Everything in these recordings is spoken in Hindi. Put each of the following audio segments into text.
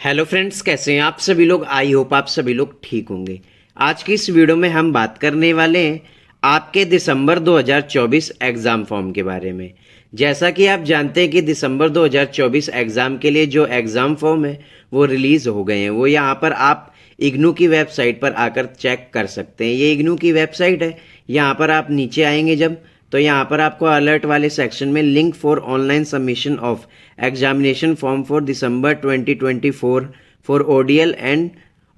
हेलो फ्रेंड्स, कैसे हैं आप सभी लोग। आई होप आप सभी लोग ठीक होंगे। आज की इस वीडियो में हम बात करने वाले हैं आपके दिसंबर 2024 एग्ज़ाम फॉर्म के बारे में। जैसा कि आप जानते हैं कि दिसंबर 2024 एग्ज़ाम के लिए जो एग्ज़ाम फॉर्म है वो रिलीज़ हो गए हैं। वो यहाँ पर आप इग्नू की वेबसाइट पर आकर चेक कर सकते हैं। ये इग्नू की वेबसाइट है। यहाँ पर आप नीचे आएंगे जब, तो यहाँ पर आपको अलर्ट वाले सेक्शन में link for online submission of examination form for December 2024 for ODL and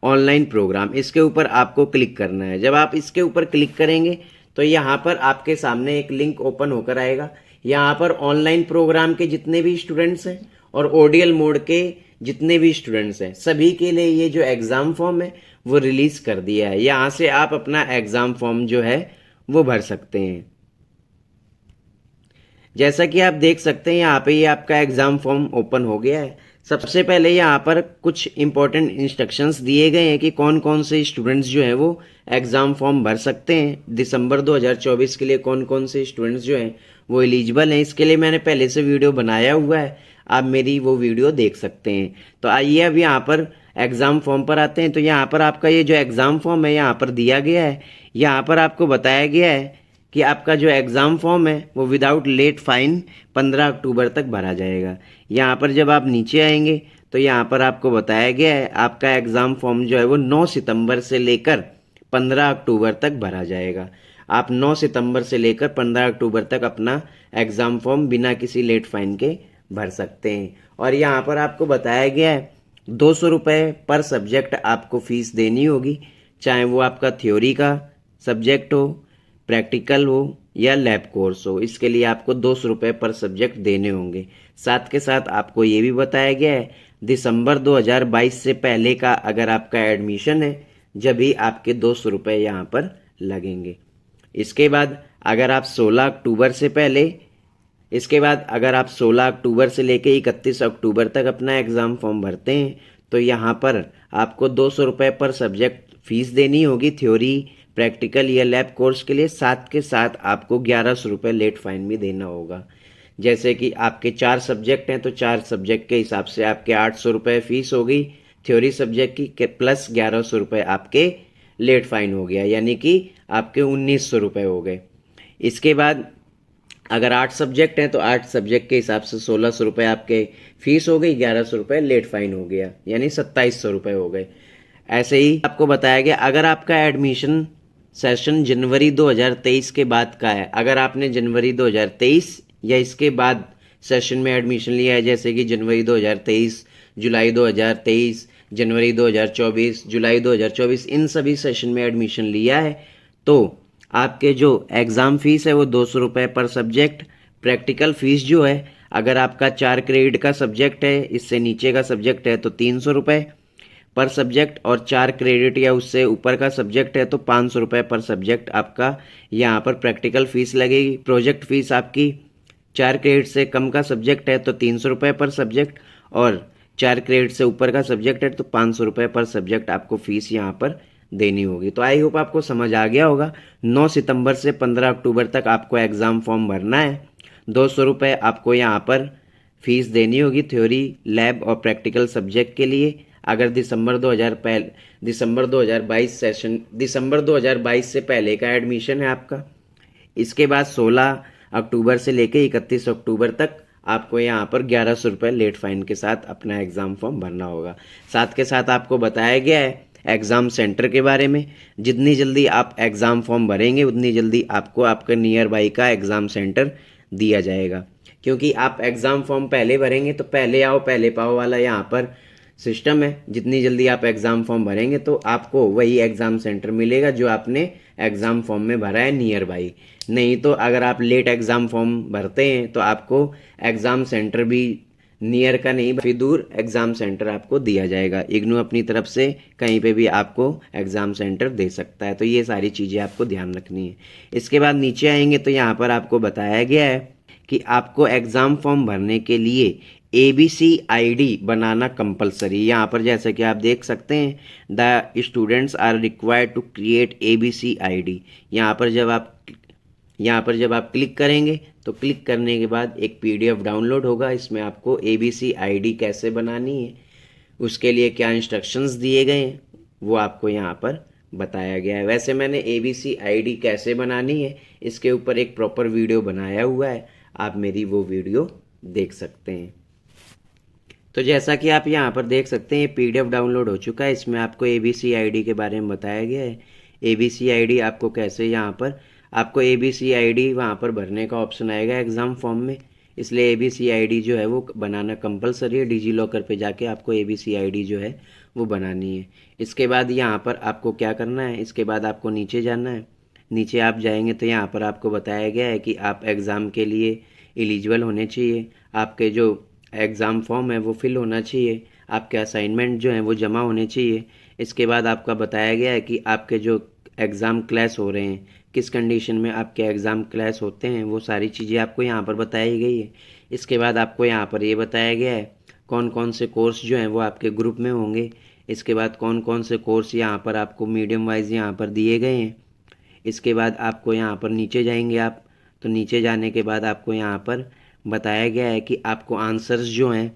online programme, इसके ऊपर आपको क्लिक करना है। जब आप इसके ऊपर क्लिक करेंगे तो यहाँ पर आपके सामने एक लिंक ओपन होकर आएगा। यहाँ पर ऑनलाइन प्रोग्राम के जितने भी स्टूडेंट्स हैं और ओडीएल मोड के जितने भी स्टूडेंट्स हैं सभी के लिए ये जो एग्ज़ाम फॉर्म है वो रिलीज़ कर दिया है। यहाँ से आप अपना एग्ज़ाम फॉर्म जो है वो भर सकते हैं। जैसा कि आप देख सकते हैं यहाँ पे ये आपका एग्ज़ाम फॉर्म ओपन हो गया है। सबसे पहले यहाँ पर कुछ इंपॉर्टेंट इंस्ट्रक्शंस दिए गए हैं कि कौन कौन से स्टूडेंट्स जो हैं वो एग्ज़ाम फॉर्म भर सकते हैं। दिसंबर 2024 के लिए कौन कौन से स्टूडेंट्स जो हैं वो एलिजिबल हैं, इसके लिए मैंने पहले से वीडियो बनाया हुआ है, आप मेरी वो वीडियो देख सकते हैं। तो आइए अब यहाँ पर एग्ज़ाम फॉर्म पर आते हैं। तो यहाँ पर आपका ये जो एग्ज़ाम फॉर्म है यहाँ पर दिया गया है। यहाँ पर आपको बताया गया है कि आपका जो एग्ज़ाम फॉर्म है वो विदाउट लेट फाइन 15 अक्टूबर तक भरा जाएगा। यहाँ पर जब आप नीचे आएंगे तो यहाँ पर आपको बताया गया है आपका एग्ज़ाम फॉर्म जो है वो 9 सितंबर से लेकर 15 अक्टूबर तक भरा जाएगा। आप 9 सितंबर से लेकर 15 अक्टूबर तक अपना एग्ज़ाम फॉर्म बिना किसी लेट फाइन के भर सकते हैं। और यहाँ पर आपको बताया गया है 200 रुपये पर सब्जेक्ट आपको फ़ीस देनी होगी, चाहे वो आपका थ्योरी का सब्जेक्ट हो, प्रैक्टिकल हो या लैब कोर्स हो। इसके लिए आपको 200 रुपये पर सब्जेक्ट देने होंगे। साथ के साथ आपको ये भी बताया गया है दिसंबर 2022 से पहले का अगर आपका एडमिशन है जब भी आपके 200 रुपये यहाँ पर लगेंगे। इसके बाद अगर आप 16 अक्टूबर से पहले इसके बाद अगर आप 16 अक्टूबर से लेकर 31 अक्टूबर तक अपना एग्ज़ाम फॉर्म भरते हैं तो यहाँ पर आपको 200 रुपये पर सब्जेक्ट फ़ीस देनी होगी थ्योरी, प्रैक्टिकल या लैब कोर्स के लिए। साथ के साथ आपको 1100 रुपये लेट फाइन भी देना होगा। जैसे कि आपके 4 सब्जेक्ट हैं तो 4 सब्जेक्ट के हिसाब से आपके 800 रुपये फ़ीस हो गई थ्योरी सब्जेक्ट की, प्लस 1100 रुपये आपके लेट फाइन हो गया, यानी कि आपके 1900 रुपये हो गए। इसके बाद अगर 8 सब्जेक्ट हैं तो 8 सब्जेक्ट के हिसाब से 1600 रुपये आपके फ़ीस हो गई, 1100 रुपये लेट फाइन हो गया, यानी 2700 रुपये हो गए। ऐसे ही आपको बताया गया अगर आपका एडमिशन सेशन जनवरी 2023 के बाद का है, अगर आपने जनवरी 2023 या इसके बाद सेशन में एडमिशन लिया है, जैसे कि जनवरी 2023, जुलाई 2023, जनवरी 2024, जुलाई 2024, इन सभी सेशन में एडमिशन लिया है तो आपके जो एग्ज़ाम फ़ीस है वो 200 रुपये पर सब्जेक्ट। प्रैक्टिकल फ़ीस जो है अगर आपका 4 क्रेडिट का सब्जेक्ट है, इससे नीचे का सब्जेक्ट है तो 300 रुपये पर सब्जेक्ट, और 4 क्रेडिट या उससे ऊपर का सब्जेक्ट है तो 500 रुपये पर सब्जेक्ट आपका यहाँ पर प्रैक्टिकल फ़ीस लगेगी। प्रोजेक्ट फ़ीस आपकी 4 क्रेडिट से कम का सब्जेक्ट है तो 300 रुपये पर सब्जेक्ट, और 4 क्रेडिट से ऊपर का सब्जेक्ट है तो 500 रुपये पर सब्जेक्ट आपको फ़ीस यहाँ पर देनी होगी। तो आई होप आपको समझ आ गया होगा। 9 सितंबर से 15 अक्टूबर तक आपको एग्ज़ाम फॉर्म भरना है। 200 रुपये आपको यहाँ पर फ़ीस देनी होगी थ्योरी, लैब और प्रैक्टिकल सब्जेक्ट के लिए। अगर दिसंबर 2022 से पहले का एडमिशन है आपका। इसके बाद 16 अक्टूबर से लेकर 31 अक्टूबर तक आपको यहाँ पर 1100 रुपये लेट फाइन के साथ अपना एग्ज़ाम फॉर्म भरना होगा। साथ के साथ आपको बताया गया है एग्ज़ाम सेंटर के बारे में। जितनी जल्दी आप एग्ज़ाम फॉर्म भरेंगे उतनी जल्दी आपको आपका नियर बाई का एग्ज़ाम सेंटर दिया जाएगा, क्योंकि आप एग्ज़ाम फॉर्म पहले भरेंगे तो पहले आओ पहले पाओ वाला यहाँ पर सिस्टम है। जितनी जल्दी आप एग्ज़ाम फॉर्म भरेंगे तो आपको वही एग्ज़ाम सेंटर मिलेगा जो आपने एग्ज़ाम फॉर्म में भरा है नियर बाई। नहीं तो अगर आप लेट एग्ज़ाम फॉर्म भरते हैं तो आपको एग्ज़ाम सेंटर भी नियर का नहीं, काफ़ी दूर एग्ज़ाम सेंटर आपको दिया जाएगा। इग्नू अपनी तरफ से कहीं पे भी आपको एग्ज़ाम सेंटर दे सकता है। तो ये सारी चीज़ें आपको ध्यान रखनी है। इसके बाद नीचे आएंगे तो यहाँ पर आपको बताया गया है कि आपको एग्ज़ाम फॉर्म भरने के लिए ABC ID बनाना कंपलसरी। यहाँ पर जैसा कि आप देख सकते हैं the students are required to create ABC ID। यहाँ पर जब आप क्लिक करेंगे तो क्लिक करने के बाद एक PDF डाउनलोड होगा। इसमें आपको ABC ID कैसे बनानी है उसके लिए क्या इंस्ट्रक्शंस दिए गए हैं वो आपको यहाँ पर बताया गया है। वैसे मैंने ABCID कैसे बनानी है इसके ऊपर एक प्रॉपर वीडियो बनाया हुआ है, आप मेरी वो वीडियो देख सकते हैं। तो जैसा कि आप यहाँ पर देख सकते हैं PDF डाउनलोड हो चुका है, इसमें आपको ABCID के बारे में बताया गया है। ABCID आपको कैसे यहाँ पर आपको ABCID वहाँ पर भरने का ऑप्शन आएगा एग्ज़ाम फॉर्म में, इसलिए ABCID जो है वो बनाना कंपलसरी है। डिजी लॉकर पे जाके आपको ABCID जो है वो बनानी है। इसके बाद यहाँ पर आपको क्या करना है, इसके बाद आपको नीचे जाना है। नीचे आप जाएंगे तो यहाँ पर आपको बताया गया है कि आप एग्ज़ाम के लिए एलिजिबल होने चाहिए, आपके जो एग्ज़ाम फॉर्म है वो फिल होना चाहिए, आपके असाइनमेंट जो हैं वो जमा होने चाहिए। इसके बाद आपका बताया गया है कि आपके जो एग्ज़ाम क्लास हो रहे हैं, किस कंडीशन में आपके एग्ज़ाम क्लास होते हैं, वो सारी चीज़ें आपको यहाँ पर बताई गई है। इसके बाद आपको यहाँ पर ये बताया गया है कौन कौन से कोर्स जो हैं वो आपके ग्रुप में होंगे। इसके बाद कौन कौन से कोर्स यहाँ पर आपको मीडियम वाइज यहाँ पर दिए गए हैं। इसके बाद आपको यहाँ पर नीचे जाएंगे आप, तो नीचे जाने के बाद आपको यहाँ पर बताया गया है कि आपको आंसर्स जो हैं,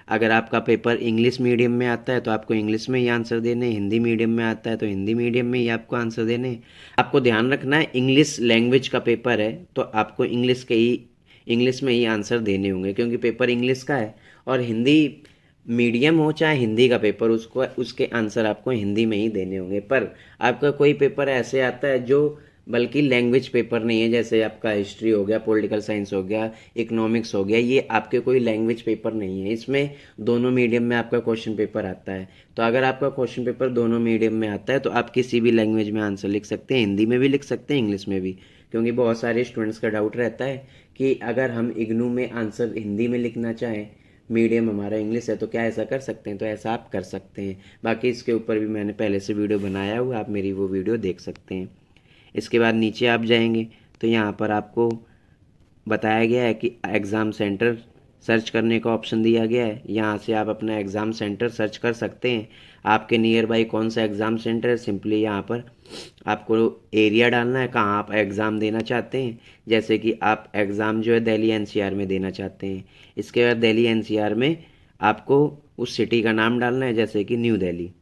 अगर आपका पेपर इंग्लिश मीडियम में आता है तो आपको इंग्लिश में ही आंसर देने, हिंदी मीडियम में आता है तो हिंदी मीडियम में ही आपको आंसर देने। आपको ध्यान रखना है इंग्लिश लैंग्वेज का पेपर है तो आपको इंग्लिश में ही आंसर देने होंगे, क्योंकि पेपर इंग्लिश का है। और हिंदी मीडियम हो चाहे हिंदी का पेपर, उसको उसके आंसर आपको हिंदी में ही देने होंगे। पर आपका कोई पेपर ऐसे आता है जो बल्कि लैंग्वेज पेपर नहीं है, जैसे आपका हिस्ट्री हो गया, पॉलिटिकल साइंस हो गया, इकोनॉमिक्स हो गया, ये आपके कोई लैंग्वेज पेपर नहीं है। इसमें दोनों मीडियम में आपका क्वेश्चन पेपर आता है। तो अगर आपका क्वेश्चन पेपर दोनों मीडियम में आता है तो आप किसी भी लैंग्वेज में आंसर लिख सकते हैं, हिंदी में भी लिख सकते हैं, इंग्लिश में भी। क्योंकि बहुत सारे स्टूडेंट्स का डाउट रहता है कि अगर हम इग्नू में आंसर हिंदी में लिखना चाहें, मीडियम हमारा इंग्लिश है, तो क्या ऐसा कर सकते हैं? तो ऐसा आप कर सकते हैं। बाकी इसके ऊपर भी मैंने पहले से वीडियो बनाया हुआ, आप मेरी वो वीडियो देख सकते हैं। इसके बाद नीचे आप जाएंगे तो यहाँ पर आपको बताया गया है कि एग्ज़ाम सेंटर सर्च करने का ऑप्शन दिया गया है। यहाँ से आप अपना एग्ज़ाम सेंटर सर्च कर सकते हैं। आपके नियर बाई कौन सा एग्ज़ाम सेंटर है, सिंपली यहाँ पर आपको एरिया डालना है, कहाँ आप एग्ज़ाम देना चाहते हैं। जैसे कि आप एग्ज़ाम जो है दिल्ली NCR में देना चाहते हैं, इसके बाद दिल्ली NCR में आपको उस सिटी का नाम डालना है, जैसे कि न्यू दिल्ली।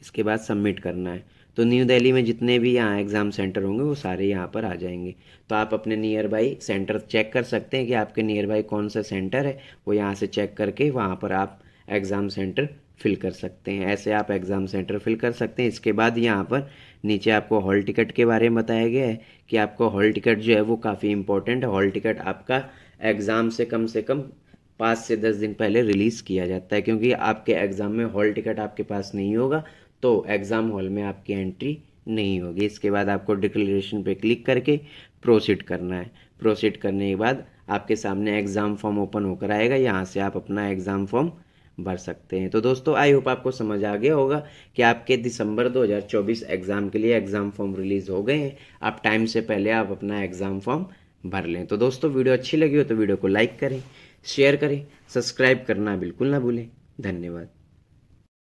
इसके बाद सबमिट करना है। तो न्यू दिल्ली में जितने भी यहाँ एग्ज़ाम सेंटर होंगे वो सारे यहाँ पर आ जाएंगे। तो आप अपने नियर बाई सेंटर चेक कर सकते हैं कि आपके नियर बाई कौन सा सेंटर है, वो यहाँ से चेक करके वहाँ पर आप एग्ज़ाम सेंटर फिल कर सकते हैं। ऐसे आप एग्ज़ाम सेंटर फिल कर सकते हैं। इसके बाद यहाँ पर नीचे आपको हॉल टिकट के बारे में बताया गया है कि आपको हॉल टिकट जो है वो काफ़ी इंपॉर्टेंट है। हॉल टिकट आपका एग्ज़ाम से कम 5 से 10 दिन पहले रिलीज़ किया जाता है, क्योंकि आपके एग्ज़ाम में हॉल टिकट आपके पास नहीं होगा तो एग्ज़ाम हॉल में आपकी एंट्री नहीं होगी। इसके बाद आपको डिक्लेरेशन पे क्लिक करके प्रोसीड करना है। प्रोसीड करने के बाद आपके सामने एग्ज़ाम फॉर्म ओपन होकर आएगा, यहाँ से आप अपना एग्ज़ाम फॉर्म भर सकते हैं। तो दोस्तों आई होप आपको समझ आ गया होगा कि आपके दिसंबर 2024 एग्ज़ाम के लिए एग्ज़ाम फॉर्म रिलीज़ हो गए हैं। आप टाइम से पहले आप अपना एग्ज़ाम फॉर्म भर लें। तो दोस्तों वीडियो अच्छी लगी हो तो वीडियो को लाइक करें, शेयर करें, सब्सक्राइब करना बिल्कुल ना भूलें। धन्यवाद।